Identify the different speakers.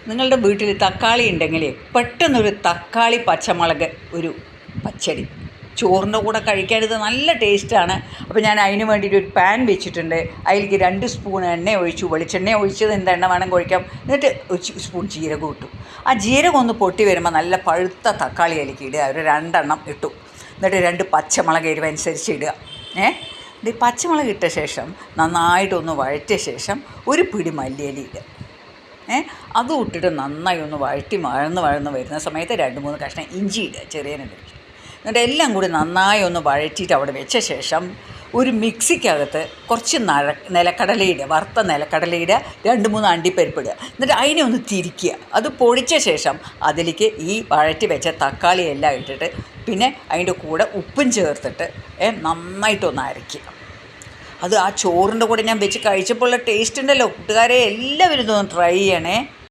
Speaker 1: നിങ്ങളുടെ വീട്ടിൽ തക്കാളി ഉണ്ടെങ്കിൽ പെട്ടെന്നൊരു തക്കാളി പച്ചമുളക് ഒരു പച്ചടി ചോറിൻ്റെ കൂടെ കഴിക്കാൻ ഇത് നല്ല ടേസ്റ്റാണ്. അപ്പോൾ ഞാൻ അതിന് വേണ്ടിയിട്ട് ഒരു പാൻ വെച്ചിട്ടുണ്ട്. അതിലേക്ക് 2 സ്പൂൺ എണ്ണ ഒഴിച്ചു. വെളിച്ചെണ്ണ ഒഴിച്ചത് എന്ത് എണ്ണ വേണമെങ്കിൽ ഒഴിക്കാം. എന്നിട്ട് ഒരു സ്പൂൺ ജീരകം ഇട്ടു. ആ ജീരകം ഒന്ന് പൊട്ടി വരുമ്പോൾ നല്ല പഴുത്ത തക്കാളി അതിലേക്ക് ഇടുക. ഒരു 2 എണ്ണം ഇട്ടു. എന്നിട്ട് 2 പച്ചമുളക് എരിവനുസരിച്ച് ഇടുക. ഇത് പച്ചമുളക് ഇട്ട ശേഷം നന്നായിട്ടൊന്ന് വഴറ്റിയ ശേഷം ഒരു പിടി മല്ലിയില ഇടുക. അതും ഇട്ടിട്ട് നന്നായി ഒന്ന് വഴന്ന് വരുന്ന സമയത്ത് 2-3 കഷ്ണം ഇഞ്ചി ഇടുക, ചെറിയ ഇഞ്ചി. എന്നിട്ട് എല്ലാം കൂടി നന്നായി ഒന്ന് വഴറ്റിയിട്ട് അവിടെ വെച്ച ശേഷം ഒരു മിക്സിക്കകത്ത് കുറച്ച് നിലക്കടലയിടുക, വറുത്ത നിലക്കടലയിടുക, 2-3 അണ്ടിപ്പരിപ്പ് ഇടുക. എന്നിട്ട് അതിനെ ഒന്ന് തിരിക്കുക. അത് പൊടിച്ച ശേഷം അതിലേക്ക് ഈ വഴറ്റി വെച്ച തക്കാളി എല്ലാം ഇട്ടിട്ട് പിന്നെ അതിൻ്റെ കൂടെ ഉപ്പും ചേർത്തിട്ട് നന്നായിട്ടൊന്ന് അരയ്ക്കുക. അത് ആ ചോറിൻ്റെ കൂടെ ഞാൻ വെച്ച് കഴിച്ചപ്പോൾ ഉള്ള ടേസ്റ്റ് ഉണ്ടല്ലോ കൂട്ടുകാരെ, എല്ലാവരും ഇതൊന്ന് ട്രൈ ചെയ്യണേ.